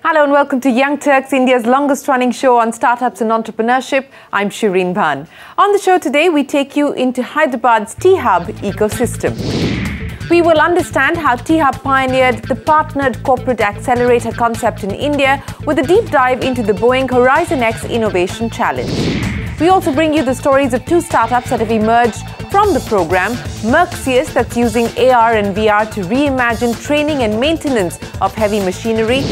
Hello and welcome to Young Turks, India's longest running show on startups and entrepreneurship. I'm Shireen Bhan. On the show today, we take you into Hyderabad's T-Hub ecosystem. We will understand how T-Hub pioneered the partnered corporate accelerator concept in India with a deep dive into the Boeing Horizon X Innovation Challenge. We also bring you the stories of two startups that have emerged from the program, Merxius, that's using AR and VR to reimagine training and maintenance of heavy machinery,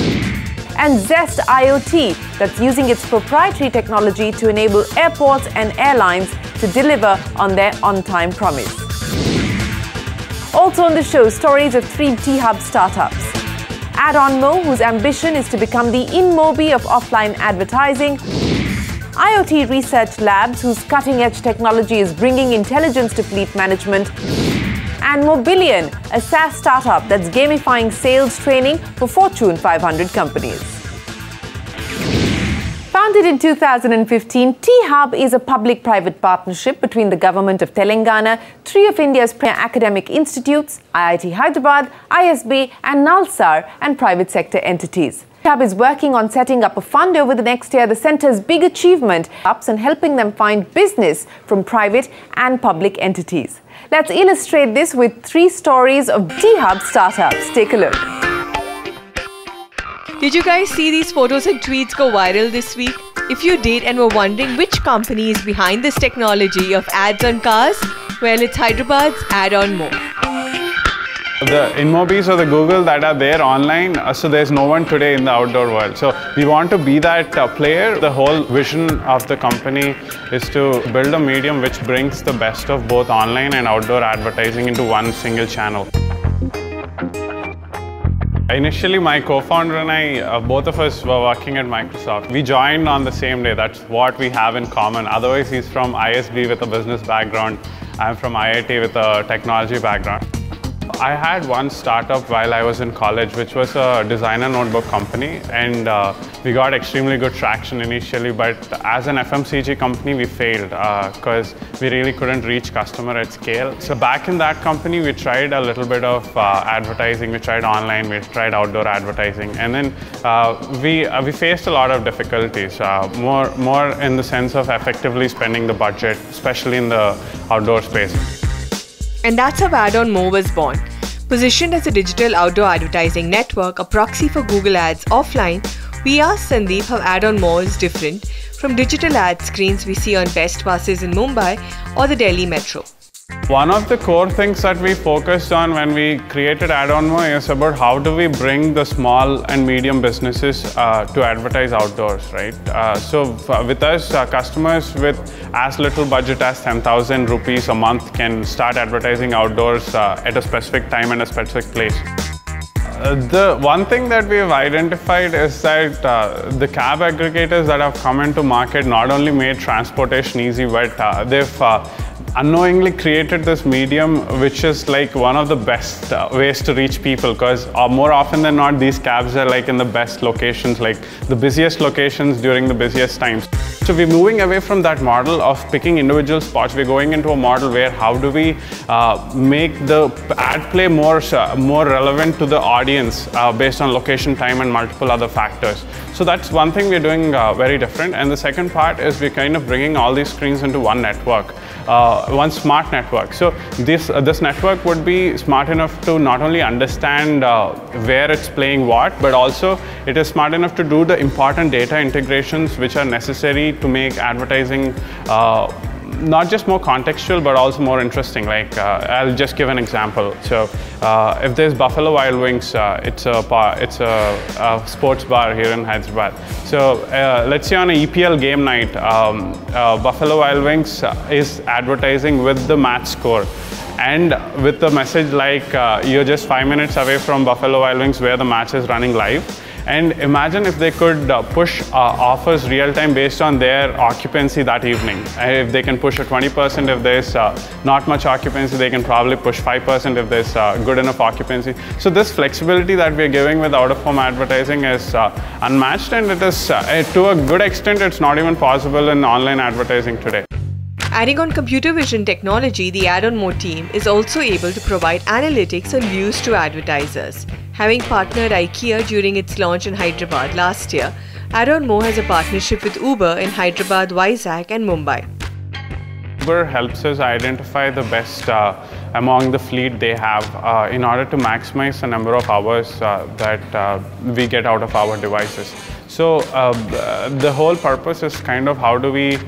and Zest IoT, that's using its proprietary technology to enable airports and airlines to deliver on their on-time promise. Also on the show, stories of three T-Hub startups. Add-on-Mo, whose ambition is to become the InMobi of offline advertising. IoT Research Labs, whose cutting-edge technology is bringing intelligence to fleet management. And Mobillion, a SaaS startup that's gamifying sales training for Fortune 500 companies. Founded in 2015, T-Hub is a public-private partnership between the Government of Telangana, three of India's premier academic institutes, IIT Hyderabad, ISB, and Nalsar, and private sector entities. T-Hub is working on setting up a fund over the next year, the centre's big achievement, and helping them find business from private and public entities. Let's illustrate this with three stories of T-Hub startups. Take a look. Did you guys see these photos and tweets go viral this week? If you did and were wondering which company is behind this technology of ads on cars, well, it's Hyderabad's Add-on-Mo. The InMobis or the Google that are there online, so there's no one today in the outdoor world. So we want to be that player. The whole vision of the company is to build a medium which brings the best of both online and outdoor advertising into one single channel. Initially, my co-founder and I, both of us were working at Microsoft. We joined on the same day. That's what we have in common. Otherwise, he's from ISB with a business background. I'm from IIT with a technology background. I had one startup while I was in college, which was a designer notebook company, and we got extremely good traction initially, but as an FMCG company, we failed because we really couldn't reach customer at scale. So back in that company, we tried a little bit of advertising. We tried online, we tried outdoor advertising, and then we faced a lot of difficulties, more in the sense of effectively spending the budget, especially in the outdoor space. And that's how Add-on-Mo was born. Positioned as a digital outdoor advertising network, a proxy for Google Ads offline, we asked Sandeep how Add-on-Mo is different from digital ad screens we see on best buses in Mumbai or the Delhi Metro. One of the core things that we focused on when we created Add-on-Mo is about how do we bring the small and medium businesses to advertise outdoors, right? So with us, customers with as little budget as 10,000 rupees a month can start advertising outdoors at a specific time and a specific place. The one thing that we've identified is that the cab aggregators that have come into market not only made transportation easy, but they've unknowingly created this medium which is like one of the best ways to reach people, because more often than not these cabs are like in the best locations, like the busiest locations during the busiest times. So we're moving away from that model of picking individual spots. We're going into a model where how do we make the ad play more relevant to the audience based on location, time and multiple other factors. So that's one thing we're doing very different. And the second part is we're kind of bringing all these screens into one network. One smart network. So this network would be smart enough to not only understand where it's playing what, but also it is smart enough to do the important data integrations which are necessary to make advertising not just more contextual, but also more interesting. Like I'll just give an example. So if there's Buffalo Wild Wings, it's a sports bar here in Hyderabad. So let's say on an EPL game night, Buffalo Wild Wings is advertising with the match score and with the message like you're just 5 minutes away from Buffalo Wild Wings where the match is running live. And imagine if they could push offers real time based on their occupancy that evening. If they can push a 20%, if there's not much occupancy, they can probably push 5% if there's good enough occupancy. So this flexibility that we're giving with out-of-home advertising is unmatched, and it is to a good extent, it's not even possible in online advertising today. Adding on computer vision technology, the Add-on-Mo team is also able to provide analytics on views to advertisers. Having partnered IKEA during its launch in Hyderabad last year, Add-on-Mo has a partnership with Uber in Hyderabad, Vizag and Mumbai. Uber helps us identify the best among the fleet they have in order to maximize the number of hours that we get out of our devices. So the whole purpose is kind of how do we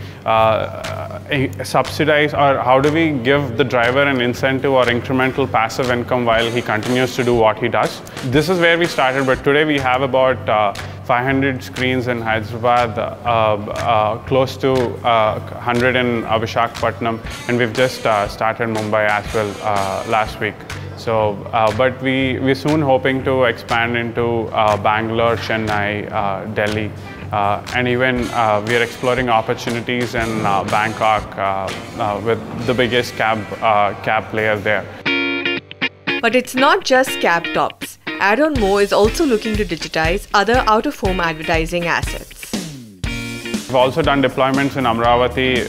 subsidize or how do we give the driver an incentive or incremental passive income while he continues to do what he does. This is where we started, but today we have about 500 screens in Hyderabad, close to 100 in Visakhapatnam, and we've just started Mumbai as well last week. So, but we're soon hoping to expand into Bangalore, Chennai, Delhi, and even we are exploring opportunities in Bangkok with the biggest cab player there. But it's not just cab tops. Add-on-Mo is also looking to digitize other out-of-home advertising assets. We've also done deployments in Amravati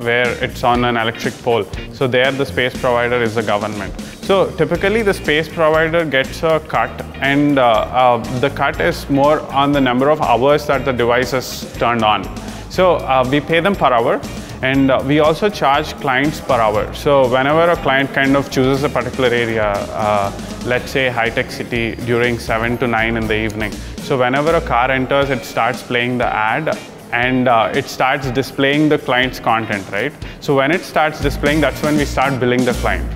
where it's on an electric pole. So there the space provider is the government. So typically the space provider gets a cut, and the cut is more on the number of hours that the device is turned on. So we pay them per hour, and we also charge clients per hour. So whenever a client kind of chooses a particular area, let's say high-tech city during 7 to 9 in the evening. So whenever a car enters, it starts playing the ad, and it starts displaying the client's content, right? So when it starts displaying, that's when we start billing the client.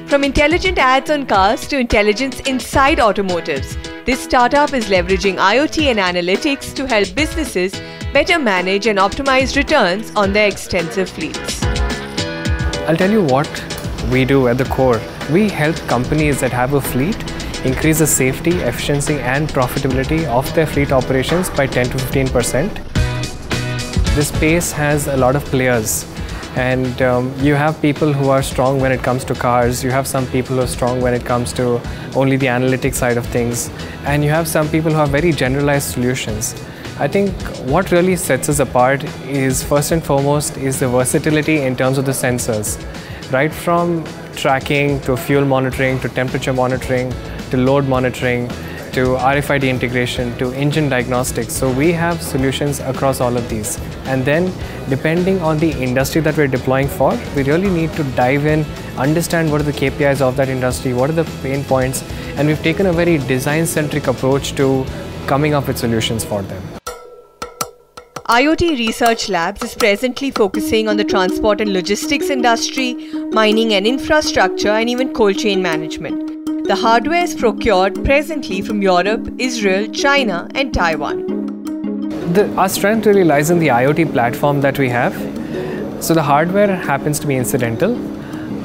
From intelligent ads on cars to intelligence inside automotives, this startup is leveraging IoT and analytics to help businesses better manage and optimize returns on their extensive fleets. I'll tell you what we do at the core. We help companies that have a fleet increase the safety, efficiency and profitability of their fleet operations by 10 to 15%. This space has a lot of players, and you have people who are strong when it comes to cars, you have some people who are strong when it comes to only the analytics side of things, and you have some people who have very generalized solutions. I think what really sets us apart is, first and foremost, is the versatility in terms of the sensors. Right from tracking to fuel monitoring to temperature monitoring to load monitoring to RFID integration to engine diagnostics. So we have solutions across all of these. And then depending on the industry that we're deploying for, we really need to dive in, understand what are the KPIs of that industry, what are the pain points, and we've taken a very design-centric approach to coming up with solutions for them. IoT Research Labs is presently focusing on the transport and logistics industry, mining and infrastructure, and even cold chain management. The hardware is procured presently from Europe, Israel, China, and Taiwan. Our strength really lies in the IoT platform that we have. So the hardware happens to be incidental,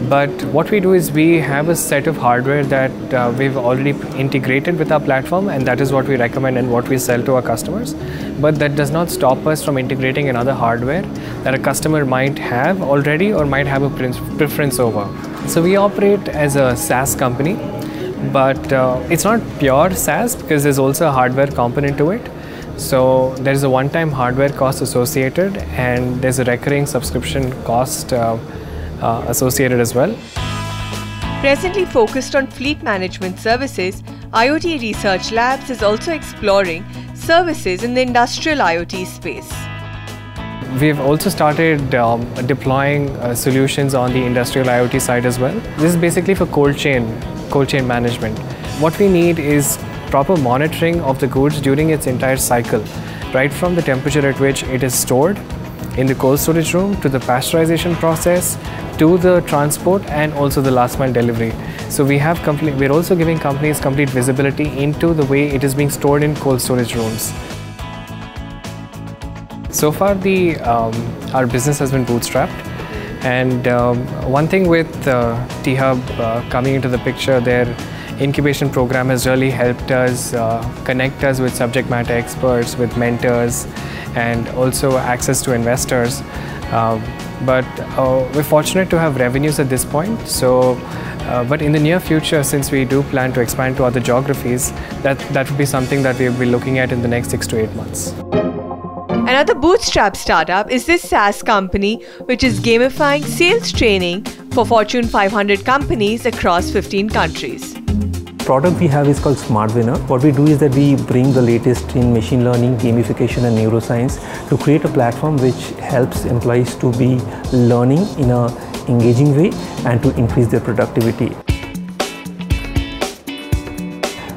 but what we do is we have a set of hardware that we've already integrated with our platform, and that is what we recommend and what we sell to our customers. But that does not stop us from integrating another hardware that a customer might have already or might have a preference over. So we operate as a SaaS company, but it's not pure SaaS because there's also a hardware component to it. So there's a one-time hardware cost associated, and there's a recurring subscription cost associated as well. Presently focused on fleet management services, IoT Research Labs is also exploring services in the industrial IoT space. We've also started deploying solutions on the industrial IoT side as well. This is basically for cold chain management. What we need is proper monitoring of the goods during its entire cycle, right from the temperature at which it is stored in the cold storage room to the pasteurization process to the transport and also the last mile delivery. So we're also giving companies complete visibility into the way it is being stored in cold storage rooms. So far our business has been bootstrapped, and one thing with T-Hub coming into the picture, their incubation program has really helped us connect us with subject matter experts, with mentors, and also access to investors. But we're fortunate to have revenues at this point. So, but in the near future, since we do plan to expand to other geographies, that would be something that we'll be looking at in the next 6 to 8 months. Another bootstrap startup is this SaaS company, which is gamifying sales training for Fortune 500 companies across 15 countries. product we have is called Smart Winner. What we do is that we bring the latest in machine learning, gamification and neuroscience to create a platform which helps employees to be learning in an engaging way and to increase their productivity.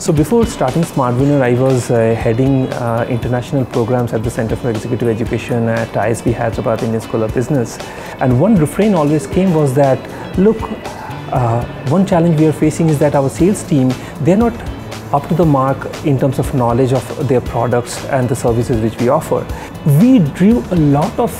So before starting Smart Winner, I was heading international programs at the Center for Executive Education at ISB Hyderabad Indian School of Business. And one refrain always came was that, look, one challenge we are facing is that our sales team, they're not up to the mark in terms of knowledge of their products and the services which we offer. We drew a lot of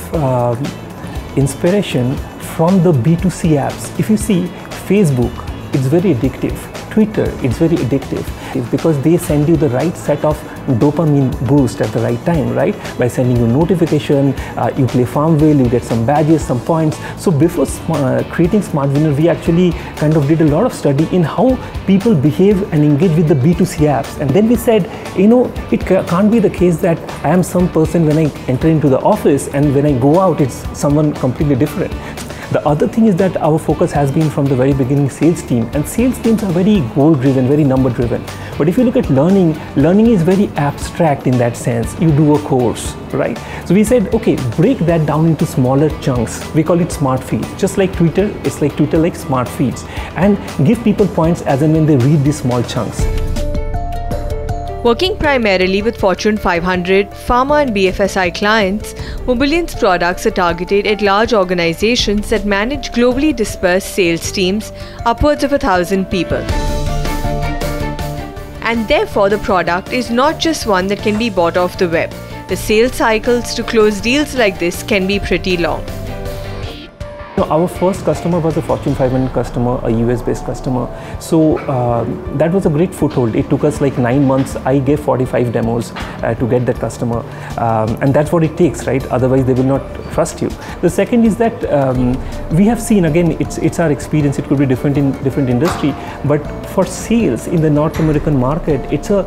inspiration from the B2C apps. If you see Facebook, it's very addictive. Twitter, it's very addictive because they send you the right set of dopamine boost at the right time, right? By sending you notification, you play Farmville, you get some badges, some points. So before creating Smart Winner, we actually kind of did a lot of study in how people behave and engage with the B2C apps. And then we said, you know, it can't be the case that I am some person when I enter into the office and when I go out, it's someone completely different. The other thing is that our focus has been from the very beginning sales team, and sales teams are very goal driven, very number driven. But if you look at learning, learning is very abstract in that sense. You do a course, right? So we said, okay, break that down into smaller chunks. We call it smart feeds. Just like Twitter, it's like Twitter like smart feeds, and give people points as and when they read these small chunks. Working primarily with Fortune 500, pharma and BFSI clients, Mobilion's products are targeted at large organizations that manage globally dispersed sales teams, upwards of 1,000 people. And therefore, the product is not just one that can be bought off the web. The sales cycles to close deals like this can be pretty long. Our first customer was a Fortune 500 customer, a US-based customer. So that was a great foothold. It took us like 9 months. I gave 45 demos to get that customer. And that's what it takes, right? Otherwise, they will not trust you. The second is that we have seen, again, it's our experience. It could be different in different industry. But for sales in the North American market, it's a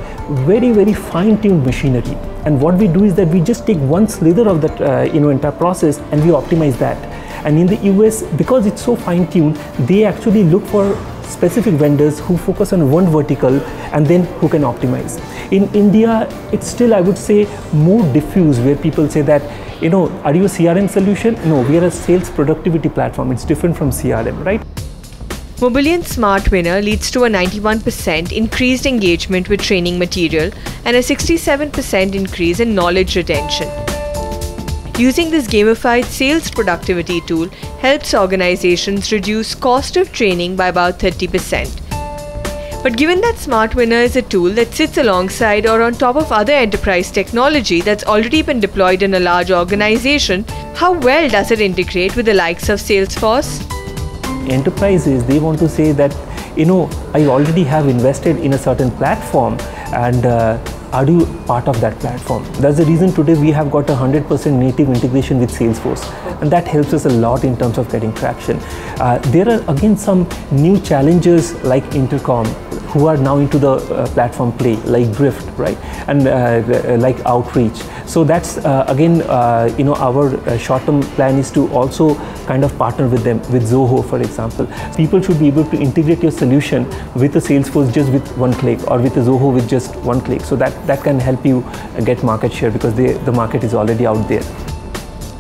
very, very fine-tuned machinery. And what we do is that we just take one slither of that entire process and we optimize that. And in the US, because it's so fine-tuned, they actually look for specific vendors who focus on one vertical and then who can optimize. In India, it's still, I would say, more diffuse, where people say that, you know, are you a CRM solution? No, we are a sales productivity platform. It's different from CRM, right? Mobilion's Smart Winner leads to a 91% increased engagement with training material and a 67% increase in knowledge retention. Using this gamified sales productivity tool helps organizations reduce cost of training by about 30%. But given that Smart Winner is a tool that sits alongside or on top of other enterprise technology that's already been deployed in a large organization, how well does it integrate with the likes of Salesforce? Enterprises, they want to say that, you know, I already have invested in a certain platform, and are you part of that platform? That's the reason today we have got 100% native integration with Salesforce, and that helps us a lot in terms of getting traction. There are again some new challenges like Intercom, who are now into the platform play, like Drift, right, and like Outreach. So that's again, our short-term plan is to also kind of partner with them, with Zoho, for example. People should be able to integrate your solution with a Salesforce just with one click, or with a Zoho with just one click. So that can help you get market share, because the market is already out there.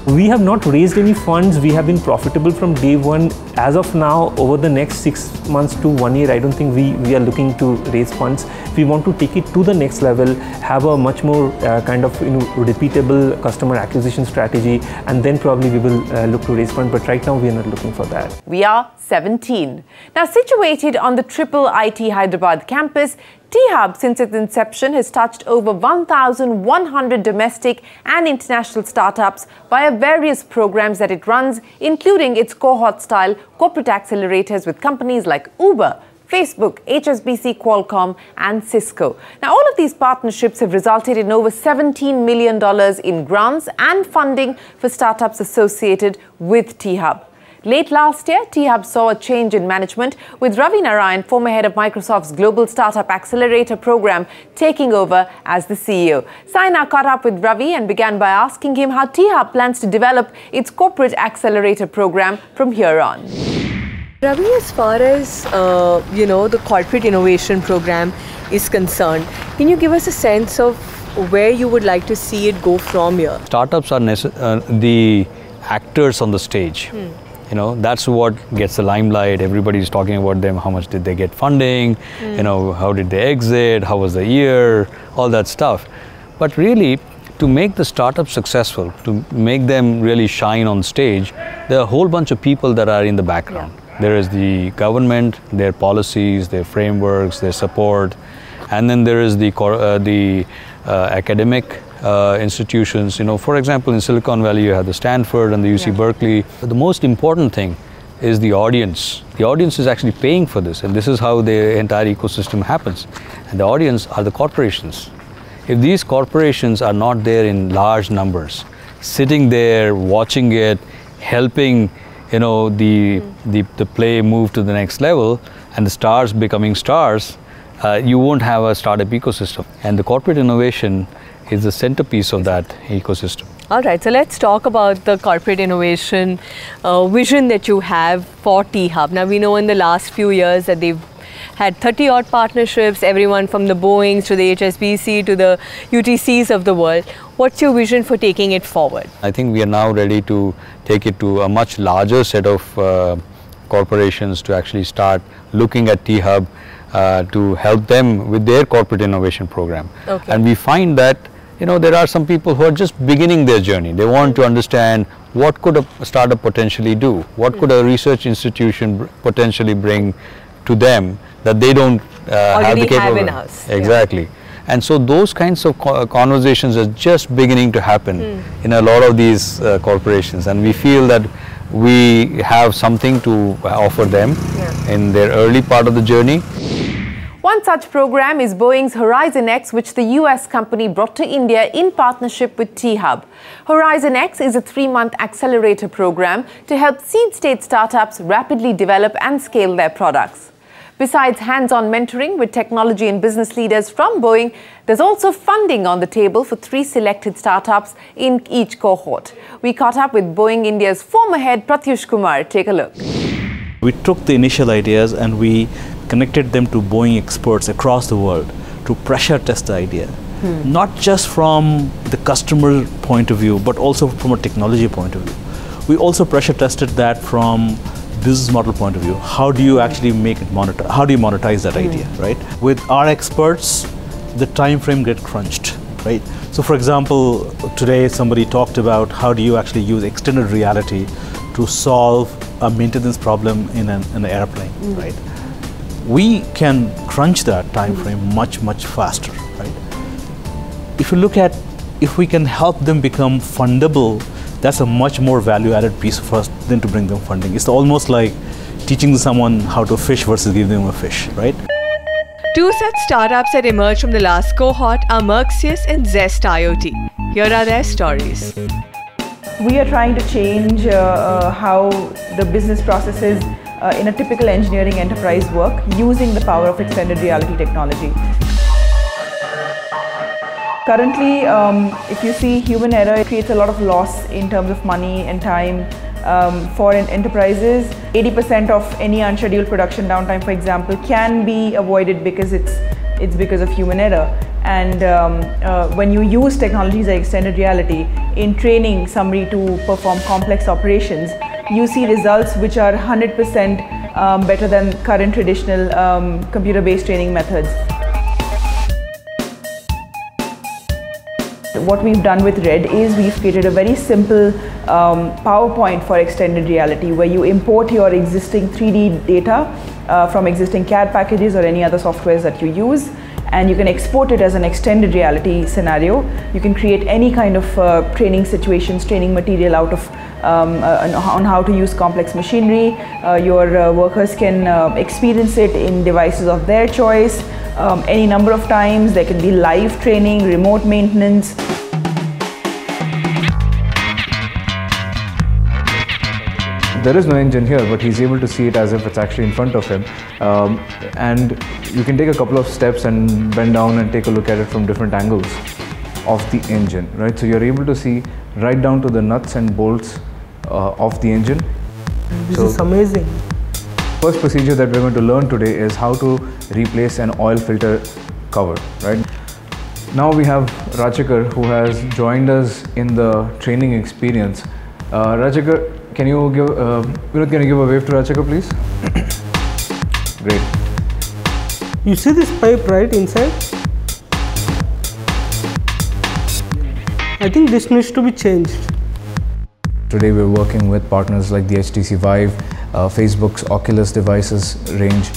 We have not raised any funds. We have been profitable from day one. As of now, over the next 6 months to 1 year, I don't think we are looking to raise funds. We want to take it to the next level, have a much more kind of repeatable customer acquisition strategy, and then probably we will look to raise funds. But right now, we are not looking for that. We are 17. Now, situated on the Triple IT Hyderabad campus, T-Hub, since its inception, has touched over 1,100 domestic and international startups via various programs that it runs, including its cohort-style corporate accelerators with companies like Uber, Facebook, HSBC, Qualcomm and Cisco. Now, all of these partnerships have resulted in over $17 million in grants and funding for startups associated with T-Hub. Late last year, T-Hub saw a change in management, with Ravi Narayan, former head of Microsoft's Global Startup Accelerator program, taking over as the CEO. Saina caught up with Ravi and began by asking him how T-Hub plans to develop its corporate accelerator program from here on. Ravi, as far as the corporate innovation program is concerned, can you give us a sense of where you would like to see it go from here? Startups are the actors on the stage. That's what gets the limelight. Everybody's talking about them. How much did they get funding? How did they exit? How was the year? All that stuff. But really, to make the startup successful, to make them really shine on stage, there are a whole bunch of people that are in the background. There is the government, their policies, their frameworks, their support, and then there is the academic institutions. For example, in Silicon Valley, you have the Stanford and the UC Berkeley. But the most important thing is the audience. The audience is actually paying for this, and this is how the entire ecosystem happens. And the audience are the corporations. If these corporations are not there in large numbers, sitting there, watching it, helping the play move to the next level, and the stars becoming stars, you won't have a startup ecosystem. And the corporate innovation is the centerpiece of that ecosystem. All right, so let's talk about the corporate innovation vision that you have for T-Hub. Now, we know in the last few years that they've had 30-odd partnerships, everyone from the Boeings to the HSBC to the UTCs of the world. What's your vision for taking it forward? I think we are now ready to take it to a much larger set of corporations to actually start looking at T-Hub to help them with their corporate innovation program. Okay. And we find that there are some people who are just beginning their journey. They want to understand what could a startup potentially do, what could a research institution potentially bring to them that they don't have the capability. in-house. Exactly. Yeah. And so those kinds of conversations are just beginning to happen in a lot of these corporations, and we feel that we have something to offer them in their early part of the journey. One such program is Boeing's Horizon X, which the US company brought to India in partnership with T-Hub. Horizon X is a 3-month accelerator program to help seed-stage startups rapidly develop and scale their products. Besides hands-on mentoring with technology and business leaders from Boeing, there's also funding on the table for 3 selected startups in each cohort. We caught up with Boeing India's former head Pratyush Kumar. Take a look. We took the initial ideas and we connected them to Boeing experts across the world to pressure test the idea. Not just from the customer point of view, but also from a technology point of view. We also pressure tested that from business model point of view. How do you actually make it monetize? How do you monetize that idea, right? With our experts, the time frame get crunched, right? So for example, today somebody talked about how do you actually use extended reality to solve a maintenance problem in an airplane, right? We can crunch that time frame much faster, right? If you look at, if we can help them become fundable, that's a much more value-added piece for us than to bring them funding. It's almost like teaching someone how to fish versus giving them a fish, right? 2 such startups that emerged from the last cohort are Merxius and Zest IoT. Here are their stories. We are trying to change how the business processes in a typical engineering enterprise work using the power of extended reality technology. Currently, if you see human error, it creates a lot of loss in terms of money and time for enterprises. 80% of any unscheduled production downtime, for example, can be avoided because it's because of human error. And when you use technologies like extended reality in training somebody to perform complex operations, you see results which are 100% better than current traditional computer-based training methods. What we've done with RED is we've created a very simple PowerPoint for extended reality where you import your existing 3D data from existing CAD packages or any other softwares that you use, and you can export it as an extended reality scenario. You can create any kind of training situations, training material out of on how to use complex machinery. Your workers can experience it in devices of their choice any number of times. There can be live training, remote maintenance. There is no engine here, but he's able to see it as if it's actually in front of him. And you can take a couple of steps and bend down and take a look at it from different angles of the engine, right? So you're able to see right down to the nuts and bolts of the engine. This is amazing. first procedure that we're going to learn today is how to replace an oil filter cover, right? Now we have Rachikar, who has joined us in the training experience. Rachikar, can you give a wave to Rachikar, please? Great. You see this pipe right inside? I think this needs to be changed. Today we're working with partners like the HTC Vive, Facebook's Oculus devices range,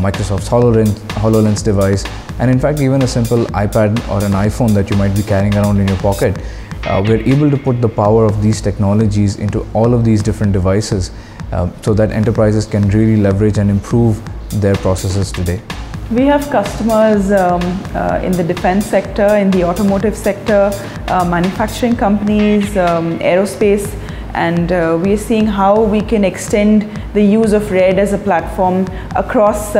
Microsoft's HoloLens device, and in fact even a simple iPad or an iPhone that you might be carrying around in your pocket. We're able to put the power of these technologies into all of these different devices so that enterprises can really leverage and improve their processes today. We have customers in the defense sector, in the automotive sector, manufacturing companies, aerospace, and we are seeing how we can extend the use of RED as a platform across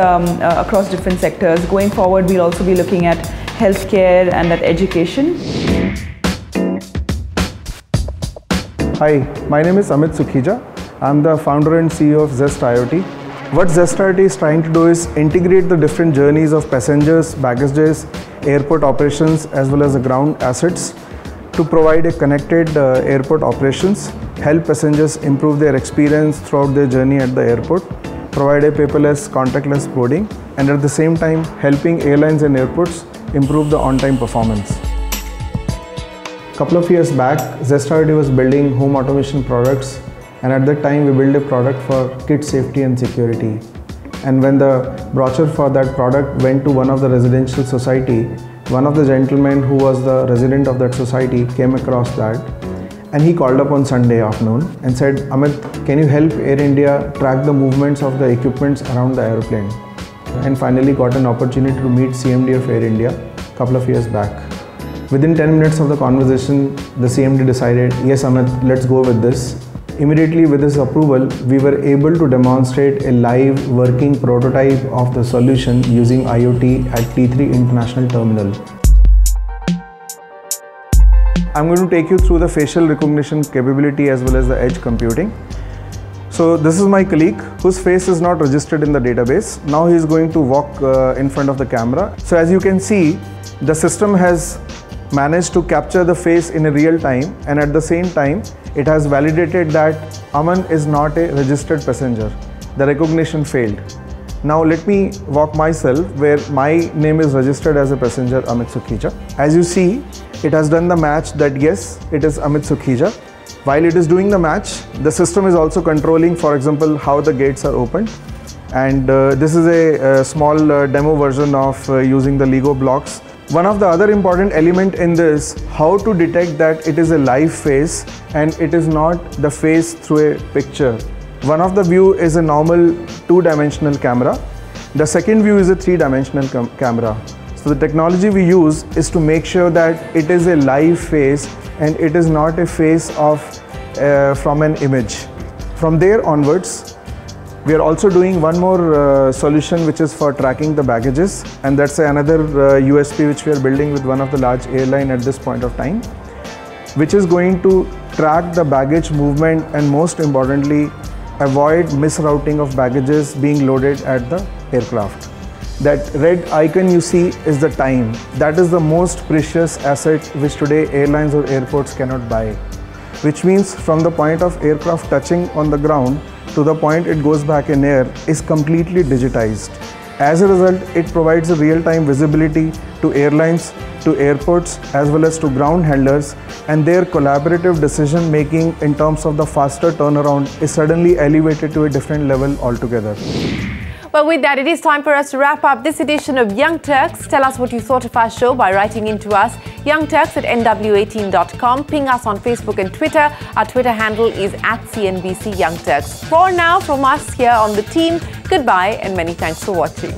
different sectors. Going forward, we'll also be looking at healthcare and at education. Hi, my name is Amit Sukhija. I'm the founder and CEO of Zest IoT. What Zest IoT is trying to do is integrate the different journeys of passengers, baggages, airport operations, as well as the ground assets to provide a connected airport operations, help passengers improve their experience throughout their journey at the airport, provide a paperless, contactless boarding, and at the same time helping airlines and airports improve the on-time performance. A couple of years back, Zest IoT was building home automation products, and at that time we built a product for kid safety and security. And when the brochure for that product went to one of the residential society, one of the gentlemen who was the resident of that society came across that, and he called up on Sunday afternoon and said, Amit, can you help Air India track the movements of the equipments around the aeroplane? And finally got an opportunity to meet CMD of Air India a couple of years back. Within 10 minutes of the conversation, the CMD decided, yes Amit, let's go with this. Immediately with this approval, we were able to demonstrate a live working prototype of the solution using IoT at T3 International Terminal. I'm going to take you through the facial recognition capability as well as the edge computing. So this is my colleague whose face is not registered in the database. Now he is going to walk in front of the camera. So as you can see, the system has managed to capture the face in a real time, and at the same time it has validated that Aman is not a registered passenger. The recognition failed. Now let me walk myself where my name is registered as a passenger, Amit Sukhija. As you see, it has done the match that yes, it is Amit Sukhija. While it is doing the match, the system is also controlling, for example, how the gates are opened. And this is a small demo version of using the Lego blocks. One of the other important element in this, how to detect that it is a live face and it is not the face through a picture. One of the view is a normal two-dimensional camera. The second view is a three-dimensional camera. So the technology we use is to make sure that it is a live face and it is not a face of from an image. From there onwards, we are also doing one more solution which is for tracking the baggages, and that's another USP which we are building with one of the large airline at this point of time, which is going to track the baggage movement and most importantly avoid misrouting of baggages being loaded at the aircraft. That red icon you see is the time. That is the most precious asset which today airlines or airports cannot buy, which means from the point of aircraft touching on the ground to the point it goes back in air is completely digitized. As a result, it provides a real-time visibility to airlines, to airports, as well as to ground handlers, and their collaborative decision making in terms of the faster turnaround is suddenly elevated to a different level altogether. Well, with that, it is time for us to wrap up this edition of Young Turks. Tell us what you thought of our show by writing in to us, youngturks@nw18.com. Ping us on Facebook and Twitter. Our Twitter handle is @CNBC Young Turks. For now, from us here on the team, goodbye and many thanks for watching.